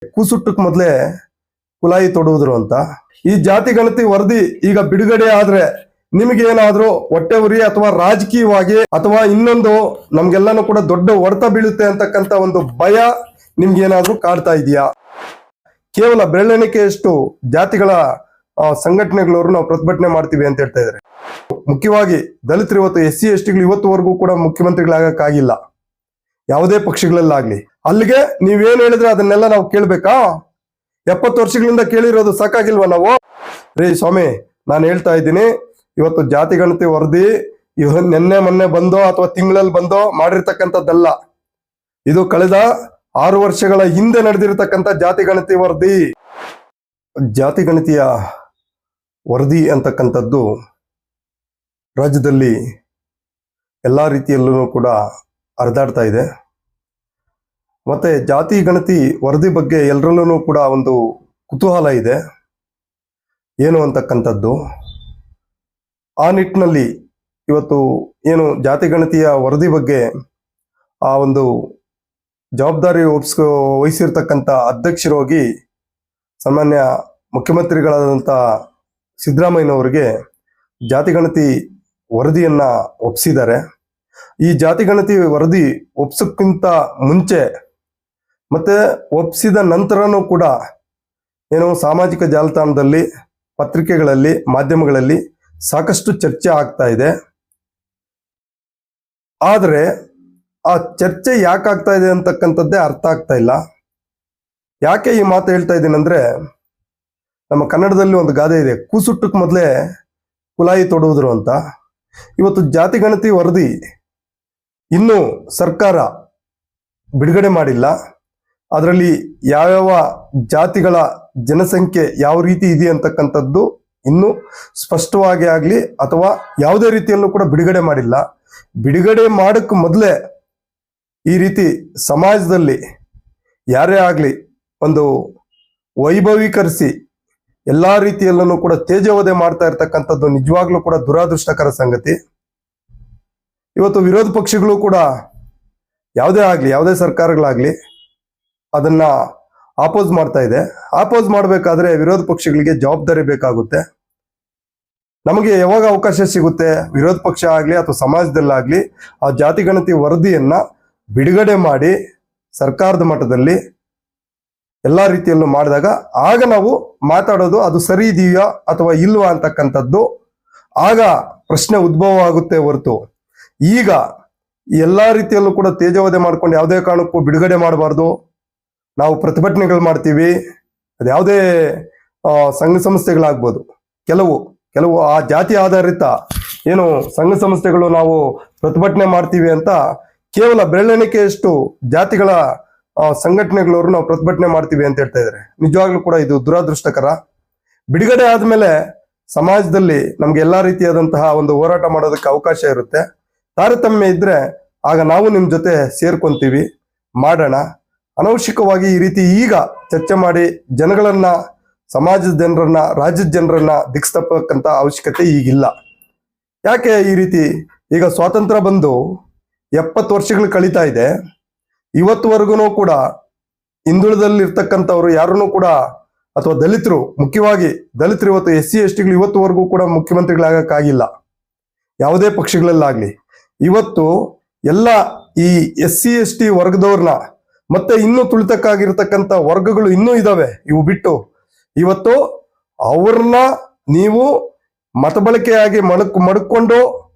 ಕೂಸುಟ್ಟಕ್ ಮೊದಲೇ ಕುಲಾಯಿ ತೊಡುವುದ್ರು ಅಂತ. ಈ ಜಾತಿ ಗಣತಿ ವರದಿ ಈಗ ಬಿಡುಗಡೆ ಆದ್ರೆ ನಿಮಗೇನಾದ್ರೂ ಹೊಟ್ಟೆ ಉರಿ ಅಥವಾ ರಾಜಕೀಯವಾಗಿ ಅಥವಾ ಇನ್ನೊಂದು ನಮ್ಗೆಲ್ಲಾನು ಕೂಡ ದೊಡ್ಡ ಹೊಡೆತ ಬೀಳುತ್ತೆ ಅಂತಕ್ಕಂಥ ಒಂದು ಭಯ ನಿಮ್ಗೇನಾದ್ರೂ ಕಾಡ್ತಾ ಇದೆಯಾ? ಕೇವಲ ಬೆರಳೆಣಿಕೆಯಷ್ಟು ಜಾತಿಗಳ ಸಂಘಟನೆಗಳವರು ನಾವು ಪ್ರತಿಭಟನೆ ಮಾಡ್ತೀವಿ ಅಂತ ಹೇಳ್ತಾ ಇದ್ದಾರೆ. ಮುಖ್ಯವಾಗಿ ದಲಿತರು ಇವತ್ತು SC STಗಳು ಇವತ್ತುವರೆಗೂ ಕೂಡ ಮುಖ್ಯಮಂತ್ರಿಗಳಾಗಕ್ಕಾಗಿಲ್ಲ, ಯಾವುದೇ ಪಕ್ಷಗಳಲ್ಲಾಗ್ಲಿ. ಅಲ್ಲಿಗೆ ನೀವೇನ್ ಹೇಳಿದ್ರೆ ಅದನ್ನೆಲ್ಲ ನಾವು ಕೇಳ್ಬೇಕಾ? 70 ವರ್ಷಗಳಿಂದ ಕೇಳಿರೋದು ಸಾಕಾಗಿಲ್ವಾ ನಾವು? ರೇ ಸ್ವಾಮಿ, ನಾನು ಹೇಳ್ತಾ ಇದ್ದೀನಿ, ಇವತ್ತು ಜಾತಿ ಗಣತಿ ವರದಿ ನಿನ್ನೆ ಮೊನ್ನೆ ಬಂದೋ ಅಥವಾ ತಿಂಗಳಲ್ಲಿ ಬಂದೋ ಮಾಡಿರ್ತಕ್ಕಂಥದ್ದಲ್ಲ. ಇದು ಕಳೆದ 6 ವರ್ಷಗಳ ಹಿಂದೆ ನಡೆದಿರತಕ್ಕಂಥ ಜಾತಿ ಗಣತಿ ವರದಿ. ಜಾತಿ ಗಣತಿಯ ವರದಿ ಅಂತಕ್ಕಂಥದ್ದು ರಾಜ್ಯದಲ್ಲಿ ಎಲ್ಲಾ ರೀತಿಯಲ್ಲೂ ಕೂಡ ಹರಿದಾಡ್ತಾ ಇದೆ. ಮತ್ತೆ ಜಾತಿ ಗಣತಿ ವರದಿ ಬಗ್ಗೆ ಎಲ್ಲರಲ್ಲೂ ಕೂಡ ಒಂದು ಕುತೂಹಲ ಇದೆ ಏನು ಅಂತಕ್ಕಂಥದ್ದು. ಆ ನಿಟ್ಟಿನಲ್ಲಿ ಇವತ್ತು ಏನು ಜಾತಿ ಗಣತಿಯ ವರದಿ ಬಗ್ಗೆ ಆ ಒಂದು ಜವಾಬ್ದಾರಿ ವಹಿಸಿರ್ತಕ್ಕಂಥ ಅಧ್ಯಕ್ಷರು ಹೋಗಿ ಸಾಮಾನ್ಯ ಮುಖ್ಯಮಂತ್ರಿಗಳಾದಂಥ ಸಿದ್ದರಾಮಯ್ಯನವರಿಗೆ ಜಾತಿ ಗಣತಿ ವರದಿಯನ್ನ ಒಪ್ಪಿಸಿದ್ದಾರೆ. ಈ ಜಾತಿ ಗಣತಿ ವರದಿ ಒಪ್ಸೋಕ್ಕಿಂತ ಮುಂಚೆ ಮತ್ತೆ ಒಪ್ಪಿಸಿದ ನಂತರನೂ ಕೂಡ ಏನು ಸಾಮಾಜಿಕ ಜಾಲತಾಣದಲ್ಲಿ, ಪತ್ರಿಕೆಗಳಲ್ಲಿ, ಮಾಧ್ಯಮಗಳಲ್ಲಿ ಸಾಕಷ್ಟು ಚರ್ಚೆ ಆಗ್ತಾ ಇದೆ. ಆದರೆ ಆ ಚರ್ಚೆ ಯಾಕಾಗ್ತಾ ಇದೆ ಅಂತಕ್ಕಂಥದ್ದೇ ಅರ್ಥ ಆಗ್ತಾ ಇಲ್ಲ. ಯಾಕೆ ಈ ಮಾತು ಹೇಳ್ತಾ ಇದ್ದೀನಿ ಅಂದ್ರೆ, ನಮ್ಮ ಕನ್ನಡದಲ್ಲಿ ಒಂದು ಗಾದೆ ಇದೆ, ಕೂಸುಟ್ಟಕ್ ಮೊದಲೇ ಕುಲಾಯಿ ತೊಡುವುದ್ರು ಅಂತ. ಇವತ್ತು ಜಾತಿ ಗಣತಿ ವರದಿ ಇನ್ನೂ ಸರ್ಕಾರ ಬಿಡುಗಡೆ ಮಾಡಿಲ್ಲ. ಅದರಲ್ಲಿ ಯಾವ್ಯಾವ ಜಾತಿಗಳ ಜನಸಂಖ್ಯೆ ಯಾವ ರೀತಿ ಇದೆ ಅಂತಕ್ಕಂಥದ್ದು ಇನ್ನೂ ಸ್ಪಷ್ಟವಾಗಿ ಆಗಲಿ ಅಥವಾ ಯಾವುದೇ ರೀತಿಯಲ್ಲೂ ಕೂಡ ಬಿಡುಗಡೆ ಮಾಡಿಲ್ಲ. ಬಿಡುಗಡೆ ಮಾಡಕ್ಕೆ ಮೊದಲೇ ಈ ರೀತಿ ಸಮಾಜದಲ್ಲಿ ಯಾರೇ ಆಗಲಿ ಒಂದು ವೈಭವೀಕರಿಸಿ ಎಲ್ಲಾ ರೀತಿಯಲ್ಲೂ ಕೂಡ ತೇಜೋವಧೆ ಮಾಡ್ತಾ ಇರ್ತಕ್ಕಂಥದ್ದು ನಿಜವಾಗ್ಲೂ ಕೂಡ ದುರಾದೃಷ್ಟಕರ ಸಂಗತಿ. ಇವತ್ತು ವಿರೋಧ ಪಕ್ಷಗಳು ಕೂಡ ಯಾವುದೇ ಆಗಲಿ, ಯಾವುದೇ ಸರ್ಕಾರಗಳಾಗ್ಲಿ ಅದನ್ನ ಆಪೋಸ್ ಮಾಡ್ತಾ ಇದೆ. ಆಪೋಸ್ ಮಾಡಬೇಕಾದ್ರೆ ವಿರೋಧ ಪಕ್ಷಗಳಿಗೆ ಜವಾಬ್ದಾರಿ ಬೇಕಾಗುತ್ತೆ. ನಮಗೆ ಯಾವಾಗ ಅವಕಾಶ ಸಿಗುತ್ತೆ, ವಿರೋಧ ಪಕ್ಷ ಆಗಲಿ ಅಥವಾ ಸಮಾಜದಲ್ಲಾಗ್ಲಿ ಆ ಜಾತಿ ಗಣತಿ ವರದಿಯನ್ನ ಬಿಡುಗಡೆ ಮಾಡಿ ಸರ್ಕಾರದ ಮಟ್ಟದಲ್ಲಿ ಎಲ್ಲಾ ರೀತಿಯಲ್ಲೂ ಮಾಡಿದಾಗ ಆಗ ನಾವು ಮಾತಾಡೋದು ಅದು ಸರಿ ಇದೆಯಾ ಅಥವಾ ಇಲ್ವಾ ಅಂತಕ್ಕಂಥದ್ದು ಆಗ ಪ್ರಶ್ನೆ ಉದ್ಭವ ಆಗುತ್ತೆ ಹೊರತು ಈಗ ಎಲ್ಲಾ ರೀತಿಯಲ್ಲೂ ಕೂಡ ತೇಜೋವಧೆ ಮಾಡ್ಕೊಂಡು ಯಾವುದೇ ಕಾರಣಕ್ಕೂ ಬಿಡುಗಡೆ ಮಾಡಬಾರ್ದು, ನಾವು ಪ್ರತಿಭಟನೆಗಳು ಮಾಡ್ತೀವಿ, ಅದ್ಯಾವುದೇ ಸಂಘ ಸಂಸ್ಥೆಗಳಾಗ್ಬೋದು, ಕೆಲವು ಆ ಜಾತಿ ಆಧಾರಿತ ಏನು ಸಂಘ ಸಂಸ್ಥೆಗಳು ನಾವು ಪ್ರತಿಭಟನೆ ಮಾಡ್ತೀವಿ ಅಂತ ಕೇವಲ ಬೆರಳೆಣಿಕೆಯಷ್ಟು ಜಾತಿಗಳ ಸಂಘಟನೆಗಳವರು ನಾವು ಪ್ರತಿಭಟನೆ ಮಾಡ್ತೀವಿ ಅಂತ ಹೇಳ್ತಾ ಇದ್ದಾರೆ. ನಿಜವಾಗ್ಲೂ ಕೂಡ ಇದು ದುರಾದೃಷ್ಟಕರ. ಬಿಡುಗಡೆ ಆದ್ಮೇಲೆ ಸಮಾಜದಲ್ಲಿ ನಮ್ಗೆ ಎಲ್ಲಾ ರೀತಿಯಾದಂತಹ ಒಂದು ಹೋರಾಟ ಮಾಡೋದಕ್ಕೆ ಅವಕಾಶ ಇರುತ್ತೆ. ತಾರತಮ್ಯ ಇದ್ರೆ ಆಗ ನಾವು ನಿಮ್ ಜೊತೆ ಸೇರ್ಕೊಂತೀವಿ, ಮಾಡೋಣ. ಅನವಶ್ಯಕವಾಗಿ ಈ ರೀತಿ ಈಗ ಚರ್ಚೆ ಮಾಡಿ ಜನಗಳನ್ನ, ಸಮಾಜದ ಜನರನ್ನ, ರಾಜ್ಯದ ಜನರನ್ನ ದಿಕ್ಸ್ತಕ್ಕಂತ ಅವಶ್ಯಕತೆ ಈಗಿಲ್ಲ. ಯಾಕೆ ಈ ರೀತಿ? ಈಗ ಸ್ವಾತಂತ್ರ್ಯ ಬಂದು 70 ವರ್ಷಗಳು ಕಳೀತಾ ಇದೆ. ಇವತ್ತುವರೆಗೂ ಕೂಡ ಹಿಂದುಳಿದಲ್ಲಿರ್ತಕ್ಕಂಥವ್ರು ಯಾರನ್ನು ಕೂಡ ಅಥವಾ ದಲಿತರು, ಮುಖ್ಯವಾಗಿ ದಲಿತರು ಇವತ್ತು SC STಗಳು ಇವತ್ತುವರೆಗೂ ಕೂಡ ಮುಖ್ಯಮಂತ್ರಿಗಳಾಗಕ್ಕಾಗಿಲ್ಲ, ಯಾವುದೇ ಪಕ್ಷಗಳಲ್ಲಾಗ್ಲಿ. ಇವತ್ತು ಎಲ್ಲ ಈ SC ST ವರ್ಗದವ್ರನ್ನ ಮತ್ತೆ ಇನ್ನೂ ತುಳಿತಕ್ಕಾಗಿರ್ತಕ್ಕಂಥ ವರ್ಗಗಳು ಇನ್ನೂ ಇದಾವೆ. ಇವು ಬಿಟ್ಟು ಇವತ್ತು ಅವ್ರನ್ನ ನೀವು ಮತಬಳಕೆಯಾಗಿ ಮಡಕೊಂಡು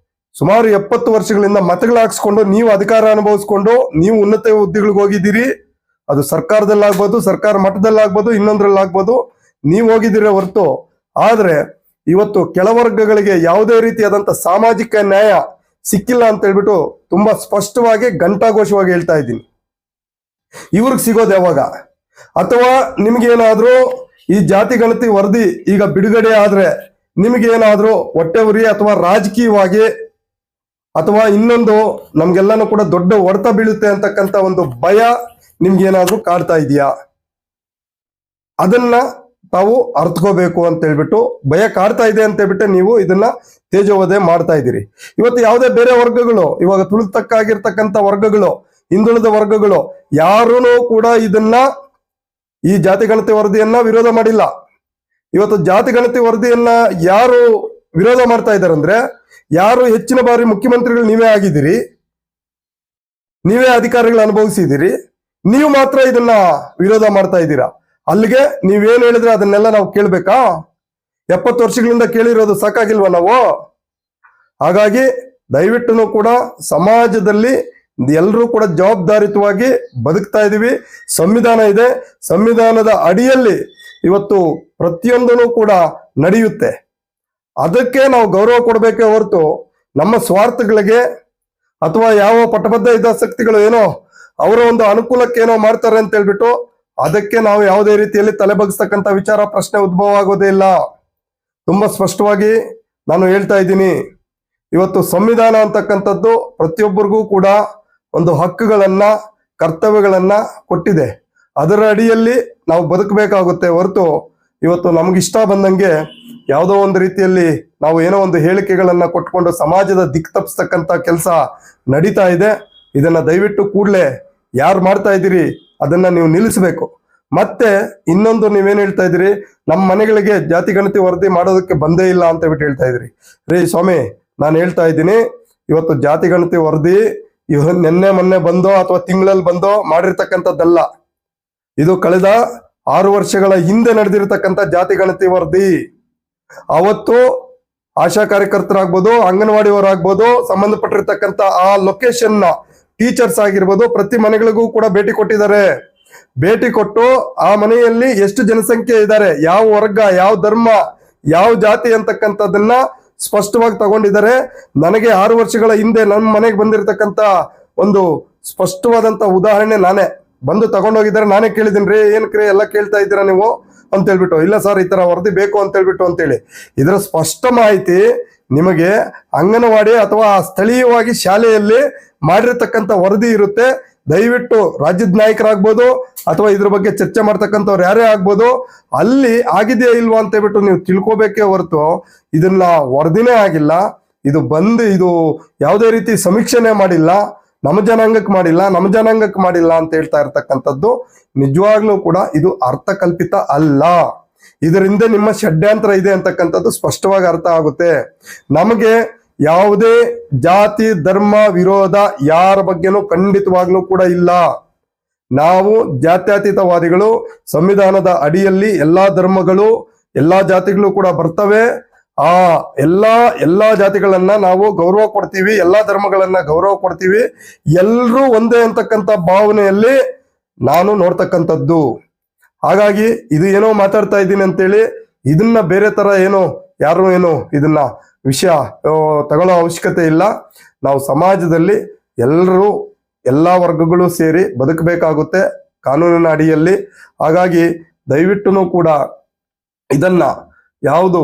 ಸುಮಾರು 70 ವರ್ಷಗಳಿಂದ ಮತಗಳು ಹಾಕ್ಸ್ಕೊಂಡು ನೀವು ಅಧಿಕಾರ ಅನುಭವಿಸ್ಕೊಂಡು ನೀವು ಉನ್ನತ ಹುದ್ದೆಗಳಿಗೆ ಹೋಗಿದ್ದೀರಿ. ಅದು ಸರ್ಕಾರದಲ್ಲಾಗ್ಬೋದು, ಸರ್ಕಾರ ಮಟ್ಟದಲ್ಲಾಗ್ಬೋದು, ಇನ್ನೊಂದ್ರಲ್ಲಾಗ್ಬೋದು, ನೀವು ಹೋಗಿದ್ದೀರ ಹೊರತು. ಆದ್ರೆ ಇವತ್ತು ಕೆಳವರ್ಗಗಳಿಗೆ ಯಾವುದೇ ರೀತಿಯಾದಂತ ಸಾಮಾಜಿಕ ನ್ಯಾಯ ಸಿಕ್ಕಿಲ್ಲ ಅಂತ ಹೇಳ್ಬಿಟ್ಟು ತುಂಬಾ ಸ್ಪಷ್ಟವಾಗಿ ಘಂಟಾಘೋಷವಾಗಿ ಹೇಳ್ತಾ ಇದ್ದೀನಿ. ಇವ್ರಿಗೆ ಸಿಗೋದು ಯಾವಾಗ? ಅಥವಾ ನಿಮ್ಗೇನಾದ್ರೂ ಈ ಜಾತಿ ಗಣತಿ ವರದಿ ಈಗ ಬಿಡುಗಡೆ ಆದ್ರೆ ನಿಮ್ಗೇನಾದ್ರೂ ಹೊಟ್ಟೆ ಉರಿ ಅಥವಾ ರಾಜಕೀಯವಾಗಿ ಅಥವಾ ಇನ್ನೊಂದು ನಮ್ಗೆಲ್ಲಾನು ಕೂಡ ದೊಡ್ಡ ಹೊಡೆತ ಬೀಳುತ್ತೆ ಅಂತಕ್ಕಂಥ ಒಂದು ಭಯ ನಿಮ್ಗೇನಾದ್ರೂ ಕಾಡ್ತಾ ಇದೆಯಾ? ಅದನ್ನ ತಾವು ಅರ್ಥಕೋಬೇಕು ಅಂತ ಹೇಳ್ಬಿಟ್ಟು, ಭಯ ಕಾಡ್ತಾ ಇದೆ ಅಂತ ಹೇಳ್ಬಿಟ್ಟು ನೀವು ಇದನ್ನ ತೇಜೋವಧೆ ಮಾಡ್ತಾ ಇದ್ದೀರಿ. ಇವತ್ತು ಯಾವುದೇ ಬೇರೆ ವರ್ಗಗಳು, ಇವಾಗ ತುಳಿತಕ್ಕಾಗಿರ್ತಕ್ಕಂಥ ವರ್ಗಗಳು, ಹಿಂದುಳಿದ ವರ್ಗಗಳು ಯಾರೂ ಕೂಡ ಇದನ್ನ ಈ ಜಾತಿ ಗಣತಿ ವರದಿಯನ್ನ ವಿರೋಧ ಮಾಡಿಲ್ಲ. ಇವತ್ತು ಜಾತಿ ಗಣತಿ ವರದಿಯನ್ನ ಯಾರು ವಿರೋಧ ಮಾಡ್ತಾ ಇದ್ದಾರೆ ಅಂದ್ರೆ, ಯಾರು ಹೆಚ್ಚಿನ ಬಾರಿ ಮುಖ್ಯಮಂತ್ರಿಗಳು ನೀವೇ ಆಗಿದ್ದೀರಿ, ನೀವೇ ಅಧಿಕಾರಿಗಳು ಅನುಭವಿಸಿದ್ದೀರಿ, ನೀವು ಮಾತ್ರ ಇದನ್ನ ವಿರೋಧ ಮಾಡ್ತಾ ಇದ್ದೀರಾ. ಅಲ್ಲಿಗೆ ನೀವೇನ್ ಹೇಳಿದ್ರೆ ಅದನ್ನೆಲ್ಲ ನಾವು ಕೇಳ್ಬೇಕಾ? 70 ವರ್ಷಗಳಿಂದ ಕೇಳಿರೋದು ಸಾಕಾಗಿಲ್ವಾ ನಾವು? ಹಾಗಾಗಿ ದಯವಿಟ್ಟು ಕೂಡ ಸಮಾಜದಲ್ಲಿ ಎಲ್ಲರೂ ಕೂಡ ಜವಾಬ್ದಾರಿತವಾಗಿ ಬದುಕ್ತಾ ಇದೀವಿ. ಸಂವಿಧಾನ ಇದೆ, ಸಂವಿಧಾನದ ಅಡಿಯಲ್ಲಿ ಇವತ್ತು ಪ್ರತಿಯೊಂದೂ ಕೂಡ ನಡೆಯುತ್ತೆ. ಅದಕ್ಕೆ ನಾವು ಗೌರವ ಕೊಡಬೇಕೇ ಹೊರತು ನಮ್ಮ ಸ್ವಾರ್ಥಗಳಿಗೆ ಅಥವಾ ಯಾವ ಪಟ್ಟಬದ್ಧ ಹಿತಾಸಕ್ತಿಗಳು ಏನೋ ಅವರ ಒಂದು ಅನುಕೂಲಕ್ಕೆ ಏನೋ ಮಾಡ್ತಾರೆ ಅಂತ ಹೇಳ್ಬಿಟ್ಟು ಅದಕ್ಕೆ ನಾವು ಯಾವುದೇ ರೀತಿಯಲ್ಲಿ ತಲೆ ಬಗ್ಸ್ತಕ್ಕಂಥ ವಿಚಾರ ಪ್ರಶ್ನೆ ಉದ್ಭವ ಆಗೋದೇ ಇಲ್ಲ. ತುಂಬಾ ಸ್ಪಷ್ಟವಾಗಿ ನಾನು ಹೇಳ್ತಾ ಇದ್ದೀನಿ. ಇವತ್ತು ಸಂವಿಧಾನ ಅಂತಕ್ಕಂಥದ್ದು ಪ್ರತಿಯೊಬ್ಬರಿಗೂ ಕೂಡ ಒಂದು ಹಕ್ಕುಗಳನ್ನ, ಕರ್ತವ್ಯಗಳನ್ನ ಕೊಟ್ಟಿದೆ. ಅದರ ಅಡಿಯಲ್ಲಿ ನಾವು ಬದುಕಬೇಕಾಗುತ್ತೆ ಹೊರತು ಇವತ್ತು ನಮ್ಗಿಷ್ಟ ಬಂದಂಗೆ ಯಾವುದೋ ಒಂದು ರೀತಿಯಲ್ಲಿ ನಾವು ಏನೋ ಒಂದು ಹೇಳಿಕೆಗಳನ್ನ ಕೊಟ್ಕೊಂಡು ಸಮಾಜದ ದಿಕ್ಕು ತಪ್ಪಿಸ್ತಕ್ಕಂಥ ಕೆಲಸ ನಡೀತಾ ಇದೆ. ಇದನ್ನ ದಯವಿಟ್ಟು ಕೂಡಲೇ ಯಾರು ಮಾಡ್ತಾ ಇದ್ದೀರಿ ಅದನ್ನ ನೀವು ನಿಲ್ಲಿಸಬೇಕು. ಮತ್ತೆ ಇನ್ನೊಂದು ನೀವೇನ್ ಹೇಳ್ತಾ ಇದ್ದೀರಿ, ನಮ್ಮ ಮನೆಗಳಿಗೆ ಜಾತಿ ಗಣತಿ ವರದಿ ಮಾಡೋದಕ್ಕೆ ಬಂದೇ ಇಲ್ಲ ಅಂತ ಬಿಟ್ಟು ಹೇಳ್ತಾ ಇದ್ರಿ. ರೇ ಸ್ವಾಮಿ, ನಾನು ಹೇಳ್ತಾ ಇದ್ದೀನಿ, ಇವತ್ತು ಜಾತಿ ಗಣತಿ ವರದಿ ನಿನ್ನೆ ಮೊನ್ನೆ ಬಂದೋ ಅಥವಾ ತಿಂಗಳಲ್ಲಿ ಬಂದೋ ಮಾಡಿರ್ತಕ್ಕಂಥದ್ದಲ್ಲ. ಇದು ಕಳೆದ 6 ವರ್ಷಗಳ ಹಿಂದೆ ನಡೆದಿರ್ತಕ್ಕಂಥ ಜಾತಿ ಗಣತಿ ವರದಿ. ಅವತ್ತು ಆಶಾ ಕಾರ್ಯಕರ್ತರಾಗ್ಬೋದು, ಅಂಗನವಾಡಿಯವರಾಗ್ಬೋದು, ಸಂಬಂಧಪಟ್ಟಿರ್ತಕ್ಕಂಥ ಆ ಲೊಕೇಶನ್ ನ ಟೀಚರ್ಸ್ ಆಗಿರ್ಬೋದು, ಪ್ರತಿ ಮನೆಗಳಿಗೂ ಕೂಡ ಭೇಟಿ ಕೊಟ್ಟಿದ್ದಾರೆ. ಭೇಟಿ ಕೊಟ್ಟು ಆ ಮನೆಯಲ್ಲಿ ಎಷ್ಟು ಜನಸಂಖ್ಯೆ ಇದ್ದಾರೆ, ಯಾವ ವರ್ಗ, ಯಾವ ಧರ್ಮ, ಯಾವ ಜಾತಿ ಅಂತಕ್ಕಂಥದ್ದನ್ನ ಸ್ಪಷ್ಟವಾಗಿ ತಗೊಂಡಿದ್ದಾರೆ. ನನಗೆ 6 ವರ್ಷಗಳ ಹಿಂದೆ ನಮ್ಮ ಮನೆಗೆ ಬಂದಿರತಕ್ಕಂತ ಒಂದು ಸ್ಪಷ್ಟವಾದಂತ ಉದಾಹರಣೆ ನಾನೇ ಬಂದು ತಗೊಂಡೋಗಿದ್ದಾರೆ. ನಾನೇ ಕೇಳಿದ್ದೀನಿ, ರೀ ಏನಕ್ರಿ ಎಲ್ಲ ಕೇಳ್ತಾ ಇದ್ದೀರಾ ನೀವು ಅಂತ ಹೇಳ್ಬಿಟ್ಟು. ಇಲ್ಲ ಸರ್, ಈ ತರ ವರದಿ ಬೇಕು ಅಂತ ಹೇಳ್ಬಿಟ್ಟು ಅಂತೇಳಿ ಇದರ ಸ್ಪಷ್ಟ ಮಾಹಿತಿ ನಿಮಗೆ ಅಂಗನವಾಡಿ ಅಥವಾ ಸ್ಥಳೀಯವಾಗಿ ಶಾಲೆಯಲ್ಲಿ ಮಾಡಿರ್ತಕ್ಕಂಥ ವರದಿ ಇರುತ್ತೆ. ದಯವಿಟ್ಟು ರಾಜ್ಯದ ನಾಯಕರಾಗ್ಬೋದು ಅಥವಾ ಇದ್ರ ಬಗ್ಗೆ ಚರ್ಚೆ ಮಾಡ್ತಕ್ಕಂಥವ್ರು ಯಾರೇ ಆಗ್ಬೋದು, ಅಲ್ಲಿ ಆಗಿದೆಯಾ ಇಲ್ವಾ ಅಂತ ಹೇಳ್ಬಿಟ್ಟು ನೀವು ತಿಳ್ಕೊಬೇಕೇ ಹೊರತು ಇದನ್ನ ವರದಿನೇ ಆಗಿಲ್ಲ, ಇದು ಯಾವುದೇ ರೀತಿ ಸಮೀಕ್ಷೆನೆ ಮಾಡಿಲ್ಲ, ನಮ್ಮ ಜನಾಂಗಕ್ಕೆ ಮಾಡಿಲ್ಲ ಅಂತ ಹೇಳ್ತಾ ಇರ್ತಕ್ಕಂಥದ್ದು ನಿಜವಾಗ್ಲೂ ಕೂಡ ಇದು ಅರ್ಥಕಲ್ಪಿತ ಅಲ್ಲ. ಇದರಿಂದ ನಿಮ್ಮ ಷಡ್ಯಂತ್ರ ಇದೆ ಅಂತಕ್ಕಂಥದ್ದು ಸ್ಪಷ್ಟವಾಗಿ ಅರ್ಥ ಆಗುತ್ತೆ. ನಮಗೆ ಯಾವುದೇ ಜಾತಿ ಧರ್ಮ ವಿರೋಧ ಯಾರ ಬಗ್ಗೆನೂ ಖಂಡಿತವಾಗ್ಲೂ ಕೂಡ ಇಲ್ಲ. ನಾವು ಜಾತ್ಯತೀತವಾದಿಗಳು. ಸಂವಿಧಾನದ ಅಡಿಯಲ್ಲಿ ಎಲ್ಲಾ ಧರ್ಮಗಳು, ಎಲ್ಲಾ ಜಾತಿಗಳು ಕೂಡ ಬರ್ತವೆ. ಆ ಎಲ್ಲಾ ಜಾತಿಗಳನ್ನ ನಾವು ಗೌರವ ಕೊಡ್ತೀವಿ, ಎಲ್ಲಾ ಧರ್ಮಗಳನ್ನ ಗೌರವ ಕೊಡ್ತೀವಿ. ಎಲ್ರೂ ಒಂದೇ ಅಂತಕ್ಕಂಥ ಭಾವನೆಯಲ್ಲಿ ನಾನು ನೋಡ್ತಕ್ಕಂಥದ್ದು. ಹಾಗಾಗಿ ಇದು ಏನೋ ಮಾತಾಡ್ತಾ ಇದ್ದೀನಿ ಅಂತೇಳಿ ಇದನ್ನ ಬೇರೆ ತರ ಯಾರು ಇದನ್ನ ವಿಷಯ ತಗೊಳ್ಳೋ ಅವಶ್ಯಕತೆ ಇಲ್ಲ. ನಾವು ಸಮಾಜದಲ್ಲಿ ಎಲ್ಲರೂ ಎಲ್ಲಾ ವರ್ಗಗಳು ಸೇರಿ ಬದುಕಬೇಕಾಗುತ್ತೆ ಕಾನೂನಿನ ಅಡಿಯಲ್ಲಿ. ಹಾಗಾಗಿ ದಯವಿಟ್ಟು ಕೂಡ ಇದನ್ನ ಯಾವುದು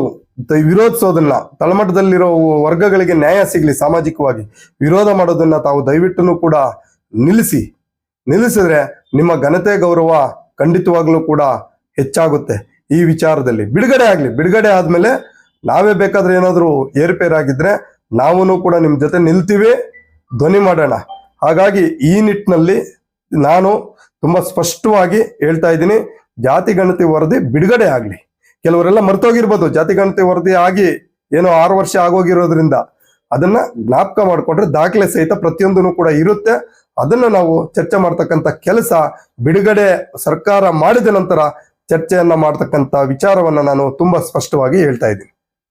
ವಿರೋಧಿಸೋದನ್ನ, ತಳಮಟ್ಟದಲ್ಲಿರೋ ವರ್ಗಗಳಿಗೆ ನ್ಯಾಯ ಸಿಗ್ಲಿ, ಸಾಮಾಜಿಕವಾಗಿ ವಿರೋಧ ಮಾಡೋದನ್ನ ತಾವು ದಯವಿಟ್ಟು ಕೂಡ ನಿಲ್ಲಿಸಿದ್ರೆ ನಿಮ್ಮ ಘನತೆ ಗೌರವ ಖಂಡಿತವಾಗ್ಲೂ ಕೂಡ ಹೆಚ್ಚಾಗುತ್ತೆ. ಈ ವಿಚಾರದಲ್ಲಿ ಬಿಡುಗಡೆ ಆದ್ಮೇಲೆ ನಾವೇ ಬೇಕಾದ್ರೆ ಏನಾದ್ರು ಏರುಪೇರಾಗಿದ್ರೆ ನಾವು ಕೂಡ ನಿಮ್ ಜೊತೆ ನಿಲ್ತೀವಿ, ಧ್ವನಿ ಮಾಡೋಣ. ಹಾಗಾಗಿ ಈ ನಿಟ್ಟಿನಲ್ಲಿ ನಾನು ತುಂಬಾ ಸ್ಪಷ್ಟವಾಗಿ ಹೇಳ್ತಾ ಇದ್ದೀನಿ, ಜಾತಿ ಗಣತಿ ವರದಿ ಬಿಡುಗಡೆ ಆಗ್ಲಿ. ಕೆಲವರೆಲ್ಲ ಮರ್ತೋಗಿರ್ಬೋದು, ಜಾತಿ ಗಣತಿ ವರದಿ ಆಗಿ 6 ವರ್ಷ ಆಗೋಗಿರೋದ್ರಿಂದ ಅದನ್ನ ಜ್ಞಾಪಕ ಮಾಡ್ಕೊಂಡ್ರೆ ದಾಖಲೆ ಸಹಿತ ಪ್ರತಿಯೊಂದನ್ನು ಕೂಡ ಇರುತ್ತೆ. ಅದನ್ನ ನಾವು ಚರ್ಚೆ ಮಾಡ್ತಕ್ಕಂಥ ಕೆಲಸ ಬಿಡುಗಡೆ ಸರ್ಕಾರ ಮಾಡಿದ ನಂತರ ಚರ್ಚೆಯನ್ನ ಮಾಡ್ತಕ್ಕಂಥ ವಿಚಾರವನ್ನ ನಾನು ತುಂಬಾ ಸ್ಪಷ್ಟವಾಗಿ ಹೇಳ್ತಾ ಇದ್ದೀನಿ.